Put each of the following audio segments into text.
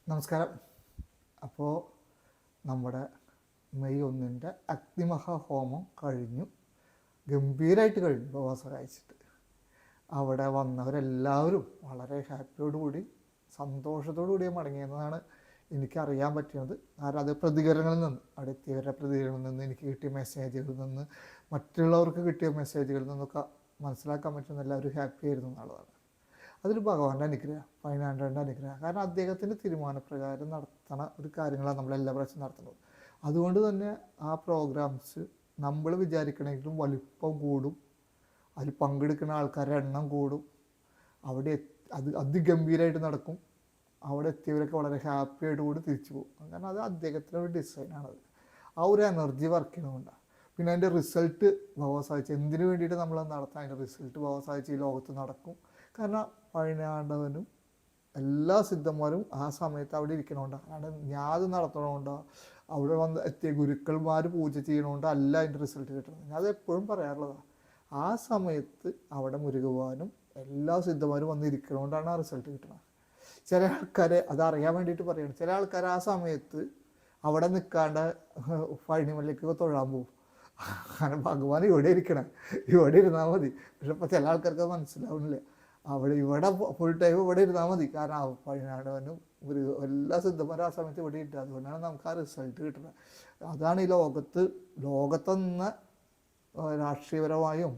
നമസ്കാരം. അപ്പോൾ നമ്മുടെ മെയ് 1 അഗ്നിമഹാഹോമം കഴിഞ്ഞു, ഗംഭീരമായിട്ട് കഴിഞ്ഞു. ഉപവാസം കഴിച്ചിട്ട് അവിടെ വന്നവരെല്ലാവരും വളരെ ഹാപ്പിയോടുകൂടി സന്തോഷത്തോടു കൂടി മടങ്ങിയെന്നാണ് എനിക്കറിയാൻ പറ്റുന്നത്. കാരണം അത് പ്രതികരണങ്ങളിൽ നിന്ന്, അവിടെ എത്തിയവരുടെ പ്രതികരണങ്ങളിൽ നിന്ന്, എനിക്ക് കിട്ടിയ മെസ്സേജുകളിൽ നിന്ന്, മറ്റുള്ളവർക്ക് കിട്ടിയ മെസ്സേജുകളിൽ നിന്നൊക്കെ മനസ്സിലാക്കാൻ പറ്റുന്ന എല്ലാവരും ഹാപ്പി ആയിരുന്നു എന്നുള്ളതാണ്. അതൊരു ഭഗവാന്റെ അനുഗ്രഹം, ഫൈനാൻഡറിൻ്റെ അനുഗ്രഹം. കാരണം അദ്ദേഹത്തിൻ്റെ തീരുമാനപ്രകാരം നടത്തണ ഒരു കാര്യങ്ങളാണ് നമ്മളെല്ലാ പ്രാവശ്യം നടത്തുന്നത്. അതുകൊണ്ട് തന്നെ ആ പ്രോഗ്രാംസ് നമ്മൾ വിചാരിക്കണമെങ്കിലും വലിപ്പം കൂടും, അതിൽ പങ്കെടുക്കുന്ന ആൾക്കാരുടെ എണ്ണം കൂടും, അവിടെ അത് അതിഗംഭീരമായിട്ട് നടക്കും. അവിടെ എത്തിയവരൊക്കെ വളരെ ഹാപ്പി ആയിട്ട് കൂടി തിരിച്ചു പോകും. കാരണം അത് അദ്ദേഹത്തിൻ്റെ ഒരു ഡിസൈനാണത്. ആ ഒരു എനർജി വർക്ക് ചെയ്യണമുണ്ടാകും. പിന്നെ അതിൻ്റെ റിസൾട്ട് ഭഗവാൻ സാധിച്ചു. എന്തിനു വേണ്ടിയിട്ട് നമ്മൾ നടത്താം, അതിൻ്റെ റിസൾട്ട് ഭഗവാൻ സാധിച്ച് ഈ ലോകത്ത് നടക്കും. കാരണം പഴയനാണ്ടവനും എല്ലാ സിദ്ധന്മാരും ആ സമയത്ത് അവിടെ ഇരിക്കണോണ്ടാണ്. കാരണം ഞാൻ അത് നടത്തണോണ്ടോ, അവിടെ വന്ന് എത്തിയ ഗുരുക്കന്മാർ പൂജ ചെയ്യണോണ്ടോ അല്ല അതിൻ്റെ റിസൾട്ട് കിട്ടുന്നത്. ഞാൻ അത് എപ്പോഴും പറയാറുള്ളതാണ്. ആ സമയത്ത് അവിടെ മുരുകുവാനും എല്ലാ സിദ്ധന്മാരും വന്ന് ഇരിക്കണോണ്ടാണ് ആ റിസൾട്ട് കിട്ടുന്നത്. ചില ആൾക്കാരെ അതറിയാൻ വേണ്ടിയിട്ട് പറയുന്നത്, ചില ആൾക്കാർ ആ സമയത്ത് അവിടെ നിൽക്കാണ്ട് പഴനിമലയ്ക്ക് തൊഴാൻ പോകും. കാരണം ഭഗവാൻ ഇവിടെ ഇരിക്കണം, ഇവിടെ ഇരുന്നാൽ മതി. പക്ഷെ ഇപ്പോൾ ചില ആൾക്കാർക്ക് മനസ്സിലാവുന്നില്ല. ഇവിടെ ഫുൾ ടൈം ഇവിടെ ഇരുന്നാൽ മതി. കാരണം പഴനാടവനും ഒരു എല്ലാ സിദ്ധന്മാരും ആ സമയത്ത് ഇവിടെ ഇട്ടത്. അതുകൊണ്ടാണ് നമുക്ക് ആ റിസൾട്ട് കിട്ടുന്നത്. അതാണ് ഈ ലോകത്തെന്ന രാഷ്ട്രീയപരമായും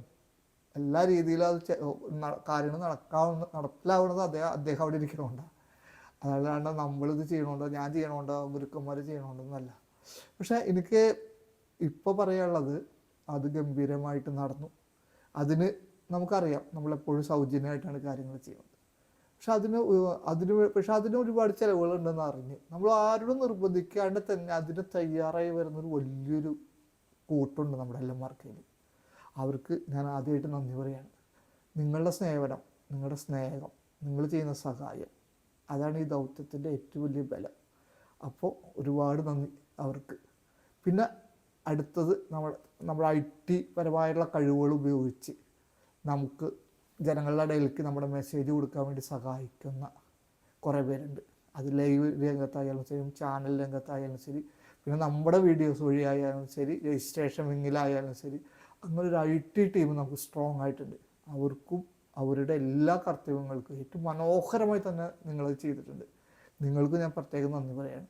എല്ലാ രീതിയിലും അത് കാര്യങ്ങൾ നടപ്പിലാവുന്നത് അദ്ദേഹം അവിടെ ഇരിക്കണോണ്ടാണ്. അതല്ലാണ്ട് നമ്മളിത് ചെയ്യണോണ്ടോ, ഞാൻ ചെയ്യണോണ്ടോ, ഗുരുക്കന്മാർ ചെയ്യണോണ്ടോന്നല്ല. പക്ഷെ എനിക്ക് ഇപ്പോൾ പറയാനുള്ളത്, അത് ഗംഭീരമായിട്ട് നടന്നു. അതിന് നമുക്കറിയാം നമ്മളെപ്പോഴും സൗജന്യമായിട്ടാണ് കാര്യങ്ങൾ ചെയ്യുന്നത്. പക്ഷെ അതിന് ഒരുപാട് ചിലവുകളുണ്ടെന്ന് അറിഞ്ഞ് നമ്മൾ ആരോടും നിർബന്ധിക്കാണ്ട് തന്നെ അതിന് തയ്യാറായി വരുന്നൊരു വലിയൊരു കൂട്ടുണ്ട് നമ്മുടെ എല്ലാവർക്കും. അവർക്ക് ഞാൻ ആദ്യമായിട്ട് നന്ദി പറയാണ്. നിങ്ങളുടെ സേവനം, നിങ്ങളുടെ സ്നേഹം, നിങ്ങൾ ചെയ്യുന്ന സഹായം, അതാണ് ഈ ദൗത്യത്തിൻ്റെ ഏറ്റവും വലിയ ബലം. അപ്പോൾ ഒരുപാട് നന്ദി അവർക്ക്. പിന്നെ അടുത്തത് നമ്മൾ IT പരമായുള്ള കഴിവുകൾ ഉപയോഗിച്ച് നമുക്ക് ജനങ്ങളുടെ ഇടയിലേക്ക് നമ്മുടെ മെസ്സേജ് കൊടുക്കാൻ വേണ്ടി സഹായിക്കുന്ന കുറേ പേരുണ്ട്. അത് ലൈവ് രംഗത്തായാലും ശരി, ചാനൽ രംഗത്തായാലും ശരി, പിന്നെ നമ്മുടെ വീഡിയോസ് വഴിയായാലും ശരി, രജിസ്ട്രേഷൻ വിങ്ങിലായാലും ശരി, അങ്ങനെ ഒരു IT ടീം നമുക്ക് സ്ട്രോങ് ആയിട്ടുണ്ട്. അവർക്കും അവരുടെ എല്ലാ കർത്തവ്യങ്ങൾക്കും ഏറ്റവും മനോഹരമായി തന്നെ നിങ്ങളത് ചെയ്തിട്ടുണ്ട്. നിങ്ങൾക്ക് ഞാൻ പ്രത്യേകം നന്ദി പറയാണ്.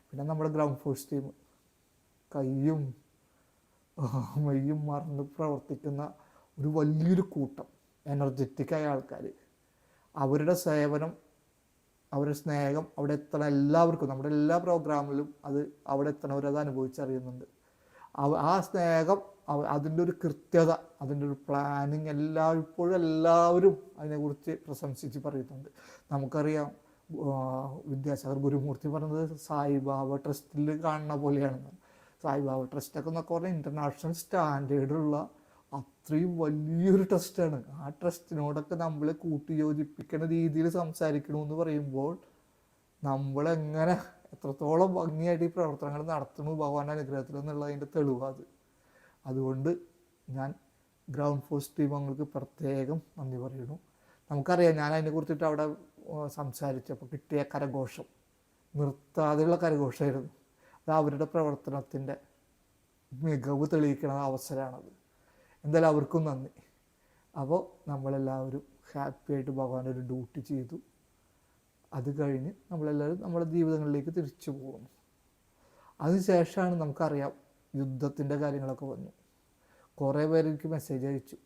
പിന്നെ നമ്മുടെ ഗ്രൗണ്ട് ഫോഴ്സ് ടീം, കയ്യും മെയ്യും മറന്ന് പ്രവർത്തിക്കുന്ന ഒരു വലിയൊരു കൂട്ടം എനർജറ്റിക്കായ ആൾക്കാർ, അവരുടെ സേവനം, അവരുടെ സ്നേഹം അവിടെ എത്തണ എല്ലാവർക്കും, നമ്മുടെ എല്ലാ പ്രോഗ്രാമിലും അത് അവിടെ എത്തണവരത് അനുഭവിച്ചറിയുന്നുണ്ട്. ആ സ്നേഹം, അതിൻ്റെ ഒരു കൃത്യത, അതിൻ്റെ ഒരു പ്ലാനിങ് ഇപ്പോഴും എല്ലാവരും അതിനെക്കുറിച്ച് പ്രശംസിച്ച് പറയുന്നുണ്ട്. നമുക്കറിയാം വിദ്യാസാഗർ ഗുരുമൂർത്തി പറഞ്ഞത് സായിബാബ ട്രസ്റ്റിൽ കാണുന്ന പോലെയാണെന്ന്. സായിബാബ ട്രസ്റ്റൊക്കെ എന്നൊക്കെ പറഞ്ഞാൽ ഇൻ്റർനാഷണൽ സ്റ്റാൻഡേർഡുള്ള അത്രയും വലിയൊരു ട്രസ്റ്റാണ്. ആ ട്രസ്റ്റിനോടൊക്കെ നമ്മളെ കൂട്ടിയോജിപ്പിക്കുന്ന രീതിയിൽ സംസാരിക്കണമെന്ന് പറയുമ്പോൾ നമ്മളെങ്ങനെ എത്രത്തോളം ഭംഗിയായിട്ട് ഈ പ്രവർത്തനങ്ങൾ നടത്തുന്നു ഭഗവാന്റെ അനുഗ്രഹത്തിൽ എന്നുള്ളതിൻ്റെ തെളിവാത്. അതുകൊണ്ട് ഞാൻ ഗ്രൗണ്ട് ഫോഴ്സ് ടീം അംഗങ്ങൾക്ക് പ്രത്യേകം നന്ദി പറയുന്നു. നമുക്കറിയാം, ഞാൻ അതിനെക്കുറിച്ചിട്ട് അവിടെ സംസാരിച്ചപ്പോൾ കിട്ടിയ കരഘോഷം നിർത്താതെയുള്ള കരഘോഷമായിരുന്നു. അത് അവരുടെ പ്രവർത്തനത്തിൻ്റെ മികവ് തെളിയിക്കുന്ന അവസരമാണത്. എന്തായാലും അവർക്കും നന്ദി. അപ്പോൾ നമ്മളെല്ലാവരും ഹാപ്പിയായിട്ട് ഭഗവാന്റെ ഒരു ഡ്യൂട്ടി ചെയ്തു. അത് കഴിഞ്ഞ് നമ്മളെല്ലാവരും നമ്മുടെ ജീവിതങ്ങളിലേക്ക് തിരിച്ചു പോകുന്നു. അതിനുശേഷമാണ് നമുക്കറിയാം യുദ്ധത്തിൻ്റെ കാര്യങ്ങളൊക്കെ വന്നു. കുറേ പേര് എനിക്ക് മെസ്സേജ് അയച്ചു,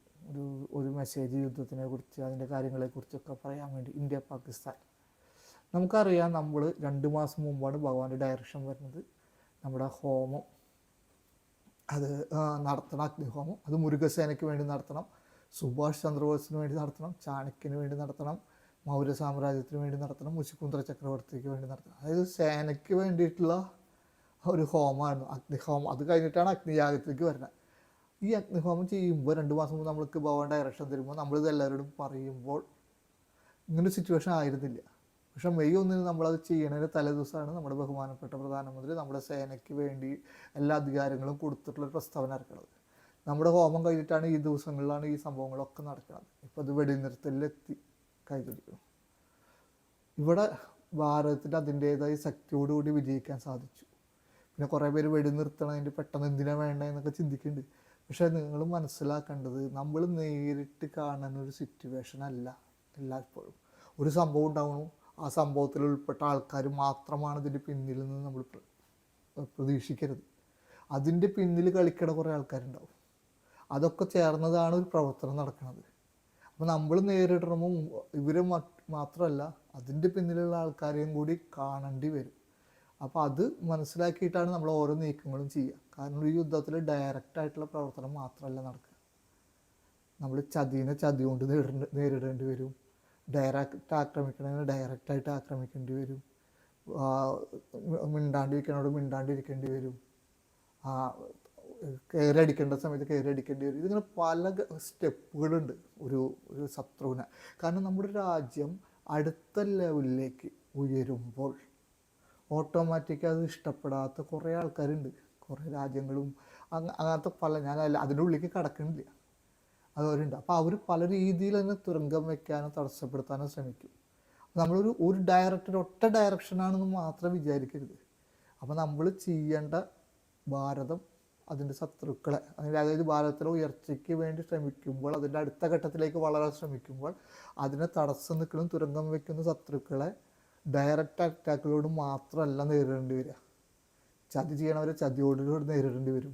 ഒരു മെസ്സേജ് യുദ്ധത്തിനെ കുറിച്ച്, അതിൻ്റെ കാര്യങ്ങളെക്കുറിച്ചൊക്കെ പറയാൻ വേണ്ടി. ഇന്ത്യ പാകിസ്ഥാൻ നമുക്കറിയാം, നമ്മൾ 2 മാസം മുമ്പാണ് ഭഗവാന്റെ ഡയറക്ഷൻ വരുന്നത്. നമ്മുടെ ഹോമം അത് നടത്തണം, അഗ്നിഹോമം. അത് മുരുകസേനയ്ക്ക് വേണ്ടി നടത്തണം, സുഭാഷ് ചന്ദ്രബോസിന് വേണ്ടി നടത്തണം, ചാണക്യന് വേണ്ടി നടത്തണം, മൗര്യ സാമ്രാജ്യത്തിന് വേണ്ടി നടത്തണം, മുശികുന്ദ്ര ചക്രവർത്തിക്ക് വേണ്ടി നടത്തണം. അതായത് സേനയ്ക്ക് വേണ്ടിയിട്ടുള്ള ഒരു ഹോമമാണ് അഗ്നിഹോമം. അത് കഴിഞ്ഞിട്ടാണ് അഗ്നിയാഗത്തിലേക്ക് വരുന്നത്. ഈ അഗ്നിഹോമം ചെയ്യുമ്പോൾ 2 മാസം മുമ്പ് നമ്മൾക്ക് ഭഗവാൻ ഡയറക്ഷൻ തരുമ്പോൾ നമ്മളിത് എല്ലാവരോടും പറയുമ്പോൾ ഇങ്ങനൊരു സിറ്റുവേഷൻ ആയിരുന്നില്ല. പക്ഷെ മെയ് 1 നമ്മളത് ചെയ്യണതിന് തലേദിവസമാണ് നമ്മുടെ ബഹുമാനപ്പെട്ട പ്രധാനമന്ത്രി നമ്മുടെ സേനയ്ക്ക് വേണ്ടി എല്ലാ അധികാരങ്ങളും കൊടുത്തിട്ടുള്ളൊരു പ്രസ്താവന ഇറക്കുന്നത്. നമ്മുടെ ഹോമം കഴിഞ്ഞിട്ടാണ് ഈ ദിവസങ്ങളിലാണ് ഈ സംഭവങ്ങളൊക്കെ നടക്കുന്നത്. ഇപ്പോൾ അത് വെടിനിർത്തലിലെത്തി കൈകൊടുക്കുന്നു. ഇവിടെ ഭാരതത്തിന് അതിൻ്റേതായ ശക്തിയോടുകൂടി വിജയിക്കാൻ സാധിച്ചു. പിന്നെ കുറേ പേര് വെടിനിർത്തണതിൻ്റെ പെട്ടെന്ന് എന്തിനാണ് വേണ്ടതെന്നൊക്കെ ചിന്തിക്കുന്നുണ്ട്. പക്ഷേ നിങ്ങൾ മനസ്സിലാക്കേണ്ടത്, നമ്മൾ നേരിട്ട് കാണുന്ന ഒരു സിറ്റുവേഷൻ അല്ല എല്ലായ്പ്പോഴും. ഒരു സംഭവം ഉണ്ടാവണം, ആ സംഭവത്തിൽ ഉൾപ്പെട്ട ആൾക്കാർ മാത്രമാണ് ഇതിൻ്റെ പിന്നിൽ നിന്ന് നമ്മൾ പ്രതീക്ഷിക്കരുത്. അതിൻ്റെ പിന്നിൽ കളിക്കണ കുറേ ആൾക്കാരുണ്ടാവും. അതൊക്കെ ചേർന്നതാണ് ഒരു പ്രവർത്തനം നടക്കുന്നത്. അപ്പോൾ നമ്മൾ നേരിടുമ്പോൾ ഇവരെ മാത്രമല്ല, അതിൻ്റെ പിന്നിലുള്ള ആൾക്കാരെയും കൂടി കാണേണ്ടി വരും. അപ്പോൾ അത് മനസ്സിലാക്കിയിട്ടാണ് നമ്മൾ ഓരോ നീക്കങ്ങളും ചെയ്യുക. കാരണം ഒരു യുദ്ധത്തിൽ ഡയറക്റ്റായിട്ടുള്ള പ്രവർത്തനം മാത്രമല്ല നടക്കുക. നമ്മൾ ചതിനെ ചതി കൊണ്ട് നേരിടേണ്ടി വരും. ഡയറക്റ്റ് ആക്രമിക്കണമെങ്കിൽ ഡയറക്റ്റായിട്ട് ആക്രമിക്കേണ്ടി വരും. മിണ്ടാണ്ടിരിക്കണോട് മിണ്ടാണ്ടിരിക്കേണ്ടി വരും. കയറടിക്കേണ്ട സമയത്ത് കയറടിക്കേണ്ടി വരും. ഇതിങ്ങനെ പല സ്റ്റെപ്പുകളുണ്ട് ഒരു ശത്രുവിനെ. കാരണം നമ്മുടെ രാജ്യം അടുത്ത ലെവലിലേക്ക് ഉയരുമ്പോൾ ഓട്ടോമാറ്റിക്കായി അത് ഇഷ്ടപ്പെടാത്ത കുറേ ആൾക്കാരുണ്ട്. കുറേ രാജ്യങ്ങളും അങ്ങനത്തെ ഞാൻ അതിൻ്റെ ഉള്ളിലേക്ക് കടക്കണില്ല, അതവരുണ്ട്. അപ്പോൾ അവർ പല രീതിയിൽ തന്നെ തുരങ്കം വയ്ക്കാനോ തടസ്സപ്പെടുത്താനോ ശ്രമിക്കും. നമ്മളൊരു ഒറ്റ ഡയറക്ഷനാണെന്ന് മാത്രം വിചാരിക്കരുത്. അപ്പോൾ നമ്മൾ ചെയ്യേണ്ട, ഭാരതം അതിൻ്റെ ശത്രുക്കളെ, അതായത് ഭാരതത്തിലെ ഉയർച്ചയ്ക്ക് വേണ്ടി ശ്രമിക്കുമ്പോൾ, അതിൻ്റെ അടുത്ത ഘട്ടത്തിലേക്ക് വളരാൻ ശ്രമിക്കുമ്പോൾ അതിനെ തടസ്സം നിൽക്കുന്ന തുരങ്കം വയ്ക്കുന്ന ശത്രുക്കളെ ഡയറക്റ്റ് അറ്റാക്കിലോട് മാത്രമല്ല നേരിടേണ്ടി വരിക. ചതി ചെയ്യണവരെ ചതിയോടുകൂടി നേരിടേണ്ടി വരും.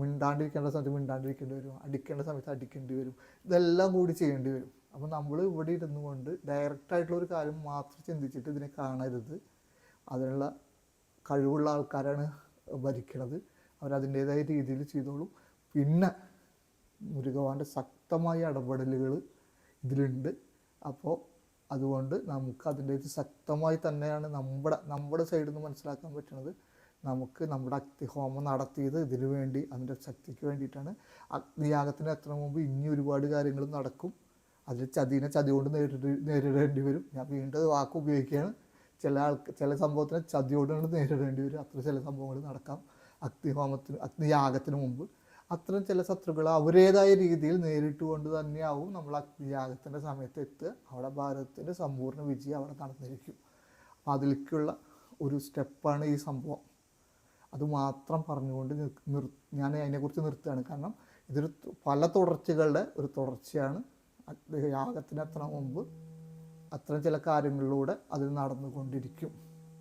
മിണ്ടാണ്ടിരിക്കേണ്ട സമയത്ത് മിണ്ടാണ്ടിരിക്കേണ്ടി വരും. അടിക്കേണ്ട സമയത്ത് അടിക്കേണ്ടി വരും. ഇതെല്ലാം കൂടി ചെയ്യേണ്ടി വരും. അപ്പോൾ നമ്മൾ ഇവിടെ ഇരുന്നു കൊണ്ട് ഡയറക്റ്റായിട്ടുള്ളൊരു കാര്യം മാത്രം ചിന്തിച്ചിട്ട് ഇതിനെ കാണരുത്. അതിനുള്ള കഴിവുള്ള ആൾക്കാരാണ് ഭരിക്കണത്. അവരതിൻ്റേതായ രീതിയിൽ ചെയ്തോളും. പിന്നെ മുരുകവാൻ്റെ ശക്തമായ ഇടപെടലുകൾ ഇതിലുണ്ട്. അപ്പോൾ അതുകൊണ്ട് നമുക്ക് അതിൻ്റെ ശക്തമായി തന്നെയാണ് നമ്മുടെ സൈഡിൽ നിന്ന് മനസ്സിലാക്കാൻ പറ്റുന്നത്. നമുക്ക് നമ്മുടെ അഗ്നിഹോമം നടത്തിയത് ഇതിനു വേണ്ടി, അതിൻ്റെ ശക്തിക്ക് വേണ്ടിയിട്ടാണ്. അഗ്നിയാഗത്തിന് എത്തുന്ന മുമ്പ് ഇനി ഒരുപാട് കാര്യങ്ങൾ നടക്കും. അതിൽ ചതി കൊണ്ട് നേരിടേണ്ടി വരും. ഞാൻ വീണ്ടും വാക്ക് ഉപയോഗിക്കുകയാണ്. ചില സംഭവത്തിന് ചതിയോട് നേരിടേണ്ടി വരും. അത്ര ചില സംഭവങ്ങൾ നടക്കാം അഗ്നിയാഗത്തിന് മുമ്പ്. അത്തരം ചില ശത്രുക്കൾ അവരുടേതായ രീതിയിൽ നേരിട്ടുകൊണ്ട് തന്നെയാവും നമ്മൾ അഗ്നിയാഗത്തിൻ്റെ സമയത്ത് എത്തുക. അവിടെ ഭാരതത്തിൻ്റെ സമ്പൂർണ്ണ വിജയം അവിടെ നടന്നിരിക്കും. അപ്പോൾ അതിലേക്കുള്ള ഒരു സ്റ്റെപ്പാണ് ഈ സംഭവം. അത് മാത്രം പറഞ്ഞുകൊണ്ട് ഞാൻ അതിനെക്കുറിച്ച് നിർത്തുകയാണ്. കാരണം ഇതൊരു പല തുടർച്ചകളുടെ ഒരു തുടർച്ചയാണ്. യാഗത്തിനെത്തണ മുമ്പ് അത്തരം ചില കാര്യങ്ങളിലൂടെ അതിൽ നടന്നുകൊണ്ടിരിക്കും.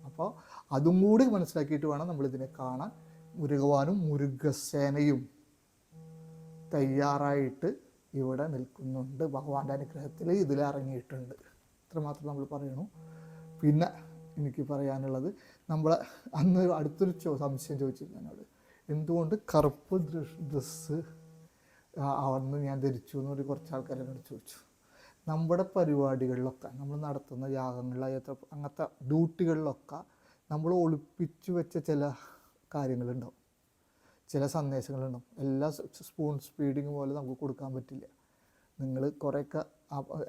അപ്പോൾ അതും കൂടി മനസ്സിലാക്കിയിട്ട് വേണം നമ്മളിതിനെ കാണാൻ. മുരുകവാനും മുരുകസേനയും തയ്യാറായിട്ട് ഇവിടെ നിൽക്കുന്നുണ്ട്. ഭഗവാന്റെ അനുഗ്രഹത്തിൽ ഇതിലിറങ്ങിയിട്ടുണ്ട്. ഇത്രമാത്രം നമ്മൾ പറയണു. പിന്നെ എനിക്ക് പറയാനുള്ളത്, നമ്മളെ അന്ന് അടുത്തൊരു സംശയം ചോദിച്ചിരുന്നു എന്നോട്, എന്തുകൊണ്ട് കറുപ്പ് ഡ്രസ്സ് അന്ന് ഞാൻ ധരിച്ചു എന്നൊരു കുറച്ച് ആൾക്കാർ എന്നോട് ചോദിച്ചു. നമ്മുടെ പരിപാടികളിലൊക്കെ, നമ്മൾ നടത്തുന്ന യാഗങ്ങളിലായ അങ്ങനത്തെ ഡ്യൂട്ടികളിലൊക്കെ നമ്മൾ ഒളിപ്പിച്ചു വെച്ച ചില കാര്യങ്ങളുണ്ടാവും, ചില സന്ദേശങ്ങളുണ്ടാവും. എല്ലാ സ്പൂൺ സ്പീഡിങ് പോലെ നമുക്ക് കൊടുക്കാൻ പറ്റില്ല. നിങ്ങൾ കുറേയൊക്കെ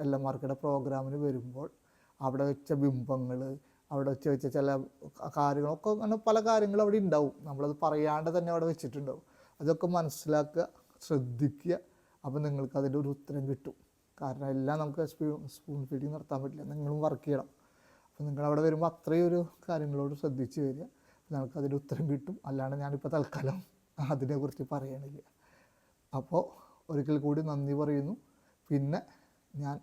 എല്ലമാർക്കിടെ പ്രോഗ്രാമിന് വരുമ്പോൾ അവിടെ വെച്ച ബിംബങ്ങൾ, അവിടെ വെച്ച ചില കാര്യങ്ങളൊക്കെ, അങ്ങനെ പല കാര്യങ്ങളും അവിടെ ഉണ്ടാവും. നമ്മളത് പറയാണ്ട് തന്നെ അവിടെ വെച്ചിട്ടുണ്ടാവും. അതൊക്കെ മനസ്സിലാക്കുക, ശ്രദ്ധിക്കുക. അപ്പോൾ നിങ്ങൾക്ക് അതിൻ്റെ ഒരു ഉത്തരം കിട്ടും. കാരണം എല്ലാം നമുക്ക് സ്പൂൺ ഫീഡിങ് നടത്താൻ പറ്റില്ല. നിങ്ങളും വർക്ക് ചെയ്യണം. അപ്പോൾ നിങ്ങളവിടെ വരുമ്പോൾ അത്രയും ഒരു കാര്യങ്ങളോട് ശ്രദ്ധിച്ച് വരിക. നിങ്ങൾക്ക് അതിൻ്റെ ഉത്തരം കിട്ടും. അല്ലാണ്ട് ഞാനിപ്പോൾ തൽക്കാലം അതിനെക്കുറിച്ച് പറയണില്ല. അപ്പോൾ ഒരിക്കൽ കൂടി നന്ദി പറയുന്നു. പിന്നെ ഞാൻ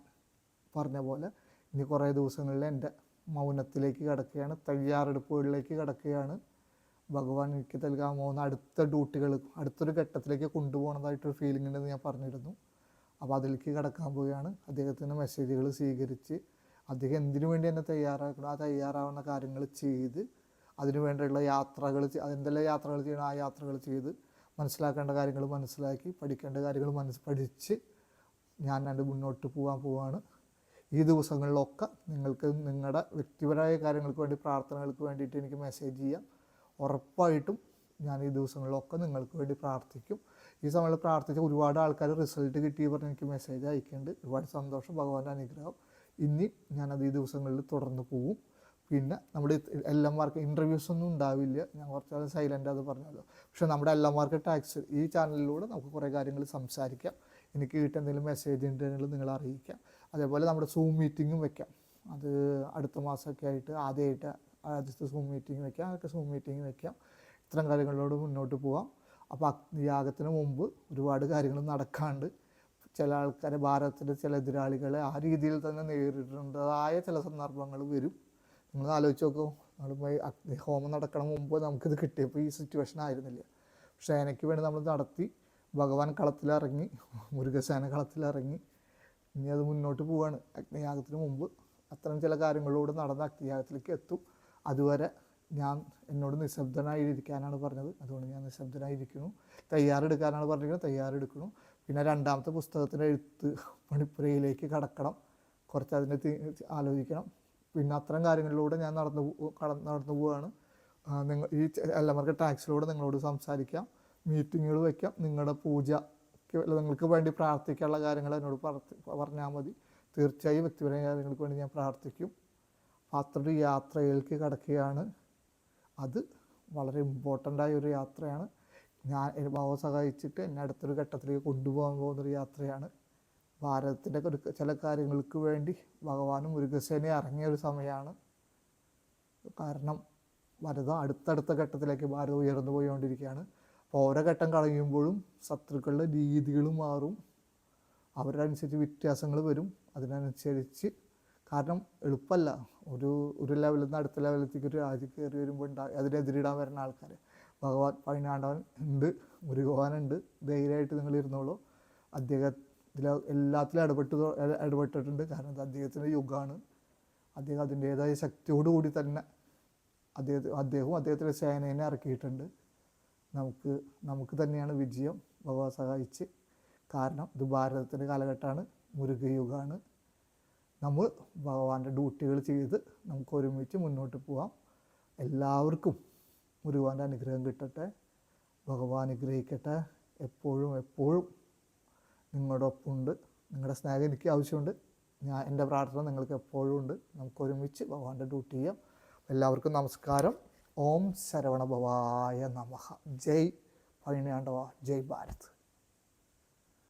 പറഞ്ഞ പോലെ ഇനി കുറേ ദിവസങ്ങളിൽ എൻ്റെ മൗനത്തിലേക്ക് കിടക്കുകയാണ്, തയ്യാറെടുപ്പുകളിലേക്ക് കിടക്കുകയാണ്. ഭഗവാൻ എനിക്ക് നൽകാൻ പോകുന്ന അടുത്ത ഡ്യൂട്ടികൾ അടുത്തൊരു ഘട്ടത്തിലേക്ക് കൊണ്ടുപോകുന്നതായിട്ടൊരു ഫീലിംഗ് ഉണ്ടെന്ന് ഞാൻ പറഞ്ഞിരുന്നു. അപ്പോൾ അതിലേക്ക് കിടക്കാൻ പോവുകയാണ്. അദ്ദേഹത്തിൻ്റെ മെസ്സേജുകൾ സ്വീകരിച്ച് അദ്ദേഹം എന്തിനു വേണ്ടി എന്നെ തയ്യാറാക്കണം, ആ തയ്യാറാവുന്ന കാര്യങ്ങൾ ചെയ്ത് അതിനു വേണ്ടിയുള്ള യാത്രകൾ, അതെന്തെല്ലാം യാത്രകൾ ചെയ്യണം ആ യാത്രകൾ ചെയ്ത് മനസ്സിലാക്കേണ്ട കാര്യങ്ങൾ മനസ്സിലാക്കി, പഠിക്കേണ്ട കാര്യങ്ങൾ പഠിച്ച് ഞാൻ മുന്നോട്ട് പോവാണ്. ഈ ദിവസങ്ങളിലൊക്കെ നിങ്ങൾക്ക് നിങ്ങളുടെ വ്യക്തിപരമായ കാര്യങ്ങൾക്ക് വേണ്ടി, പ്രാർത്ഥനകൾക്ക് വേണ്ടിയിട്ട് എനിക്ക് മെസ്സേജ് ചെയ്യാം. ഉറപ്പായിട്ടും ഞാൻ ഈ ദിവസങ്ങളിലൊക്കെ നിങ്ങൾക്ക് വേണ്ടി പ്രാർത്ഥിക്കും. ഈ സമയത്ത് പ്രാർത്ഥിച്ച ഒരുപാട് ആൾക്കാർ റിസൾട്ട് കിട്ടി പറഞ്ഞ് എനിക്ക് മെസ്സേജ് അയക്കുന്നുണ്ട്. ഒരുപാട് സന്തോഷം, ഭഗവാന്റെ അനുഗ്രഹം. ഇനി ഞാനത് ഈ ദിവസങ്ങളിൽ തുടർന്ന് പോവും. പിന്നെ നമ്മുടെ എല്ലാമാർക്ക് ഇൻ്റർവ്യൂസ് ഒന്നും ഉണ്ടാവില്ല. ഞാൻ കുറച്ചാൾ സൈലൻ്റ് അത് പറഞ്ഞല്ലോ. പക്ഷേ നമ്മുടെ എല്ലാമാർക്ക് ടാക്സ് ഈ ചാനലിലൂടെ നമുക്ക് കുറേ കാര്യങ്ങൾ സംസാരിക്കാം. എനിക്ക് കിട്ടിയ എന്തെങ്കിലും മെസ്സേജ് ഉണ്ടെങ്കിൽ നിങ്ങളെ അറിയിക്കാം. അതേപോലെ നമ്മുടെ സൂം മീറ്റിങ്ങും വെക്കാം. അത് അടുത്ത മാസമൊക്കെ ആയിട്ട് ആദ്യത്തെ സൂം മീറ്റിംഗ് വയ്ക്കാം, അതൊക്കെ സൂം മീറ്റിംഗ് വയ്ക്കാം. ഇത്തരം കാര്യങ്ങളോട് മുന്നോട്ട് പോവാം. അപ്പോൾ അഗ്നിയാഗത്തിന് മുമ്പ് ഒരുപാട് കാര്യങ്ങൾ നടക്കാണ്ട് ചില ആൾക്കാരെ ഭാരതത്തിൻ്റെ ചില എതിരാളികളെ ആ രീതിയിൽ തന്നെ നേരിടേണ്ടതായ ചില സന്ദർഭങ്ങൾ വരും. നിങ്ങൾ ആലോചിച്ച് നോക്കൂ, നമ്മളിപ്പോൾ അഗ്നിഹോമം നടക്കണ മുമ്പ് നമുക്കിത് കിട്ടിയപ്പോൾ ഈ സിറ്റുവേഷൻ ആയിരുന്നില്ല. പക്ഷേ എനിക്ക് വേണ്ടി നമ്മൾ നടത്തി, ഭഗവാൻ കളത്തിലിറങ്ങി, മുരുകസേന കളത്തിലിറങ്ങി. ഇനി അത് മുന്നോട്ട് പോവുകയാണ്. അഗ്നിയാഗത്തിന് മുമ്പ് അത്തരം ചില കാര്യങ്ങളോട് നടന്ന് അഗ്നിയാഗത്തിലേക്ക് എത്തും. അതുവരെ ഞാൻ എന്നോട് നിശബ്ദനായിരിക്കാനാണ് പറഞ്ഞത്, അതുകൊണ്ട് ഞാൻ നിശബ്ദനായിരിക്കുന്നു. തയ്യാറെടുക്കാനാണ് പറഞ്ഞിരിക്കുന്നത്, തയ്യാറെടുക്കുന്നു. പിന്നെ രണ്ടാമത്തെ പുസ്തകത്തിൻ്റെ എഴുത്ത് പണിപ്പുരയിലേക്ക് കടക്കണം, കുറച്ച് അതിനെ ആലോചിക്കണം. പിന്നെ അത്തരം കാര്യങ്ങളിലൂടെ ഞാൻ നടന്നു പോവുകയാണ്. നിങ്ങൾ ഈ എല്ലാവർക്കും ടാക്സിലൂടെ നിങ്ങളോട് സംസാരിക്കാം, മീറ്റിങ്ങുകൾ വയ്ക്കാം. നിങ്ങളുടെ പൂജയ്ക്ക് നിങ്ങൾക്ക് വേണ്ടി പ്രാർത്ഥിക്കാനുള്ള കാര്യങ്ങൾ എന്നോട് പറഞ്ഞാൽ മതി. തീർച്ചയായും വ്യക്തിപരമായ കാര്യങ്ങൾക്ക് വേണ്ടി ഞാൻ പ്രാർത്ഥിക്കും. അത്രയൊരു യാത്രയിലേക്ക് കടക്കുകയാണ്. അത് വളരെ ഇമ്പോർട്ടൻ്റായ ഒരു യാത്രയാണ്. ഞാൻ ഭഗവാൻ സഹായിച്ചിട്ട് എന്നെ അടുത്തൊരു ഘട്ടത്തിലേക്ക് കൊണ്ടുപോകാൻ പോകുന്നൊരു യാത്രയാണ്. ഭാരതത്തിൻ്റെ ചില കാര്യങ്ങൾക്ക് വേണ്ടി ഭഗവാനും മുരുകസേന ഇറങ്ങിയ ഒരു സമയമാണ്. കാരണം ഭാരതം അടുത്തടുത്ത ഘട്ടത്തിലേക്ക് ഭാരതം ഉയർന്നു പോയിക്കൊണ്ടിരിക്കുകയാണ്. അപ്പോൾ ഓരോ ഘട്ടം കഴിയുമ്പോഴും ശത്രുക്കളുടെ രീതികളും മാറും, അവരനുസരിച്ച് വ്യത്യാസങ്ങൾ വരും. അതിനനുസരിച്ച്, കാരണം എളുപ്പമല്ല ഒരു ലെവലിൽ നിന്ന് അടുത്ത ലെവലിലേക്ക് ഒരു രാജ്യം കയറി വരുമ്പോൾ അതിനെതിരിടാൻ വരുന്ന ആൾക്കാർ. ഭഗവാൻ പതിനാണ്ടവൻ ഉണ്ട്, മുരുകവാനുണ്ട്, ധൈര്യമായിട്ട് നിങ്ങൾ ഇരുന്നോളൂ. അദ്ദേഹം എല്ലാത്തിലും ഇടപെട്ടിട്ടുണ്ട്. കാരണം ഇത് അദ്ദേഹത്തിൻ്റെ യുഗമാണ്. അദ്ദേഹം അതിൻ്റേതായ ശക്തിയോടുകൂടി തന്നെ അദ്ദേഹത്തിൻ്റെ സേനയെ ഇറക്കിയിട്ടുണ്ട്. നമുക്ക് തന്നെയാണ് വിജയം, ഭഗവാൻ സഹായിച്ച്. കാരണം ഇത് ഭാരതത്തിൻ്റെ കാലഘട്ടമാണ്, മുരുകയുഗമാണ്. നമ്മൾ ഭഗവാന്റെ ഡ്യൂട്ടികൾ ചെയ്ത് നമുക്ക് ഒരുമിച്ച് മുന്നോട്ട് പോകാം. എല്ലാവർക്കും മുരുകൻ്റെ അനുഗ്രഹം കിട്ടട്ടെ, ഭഗവാൻ അനുഗ്രഹിക്കട്ടെ. എപ്പോഴും നിങ്ങളുടെ ഒപ്പമുണ്ട്. നിങ്ങളുടെ സ്നേഹം എനിക്ക് ആവശ്യമുണ്ട്. എൻ്റെ പ്രാർത്ഥന നിങ്ങൾക്ക് എപ്പോഴും ഉണ്ട്. നമുക്ക് ഒരുമിച്ച് ഭഗവാന്റെ ഡ്യൂട്ടി ചെയ്യാം. എല്ലാവർക്കും നമസ്കാരം. ഓം ശരവണഭവായ നമഃ. ജയ് പഴനിയാണ്ടവ, ജയ് ഭാരത്.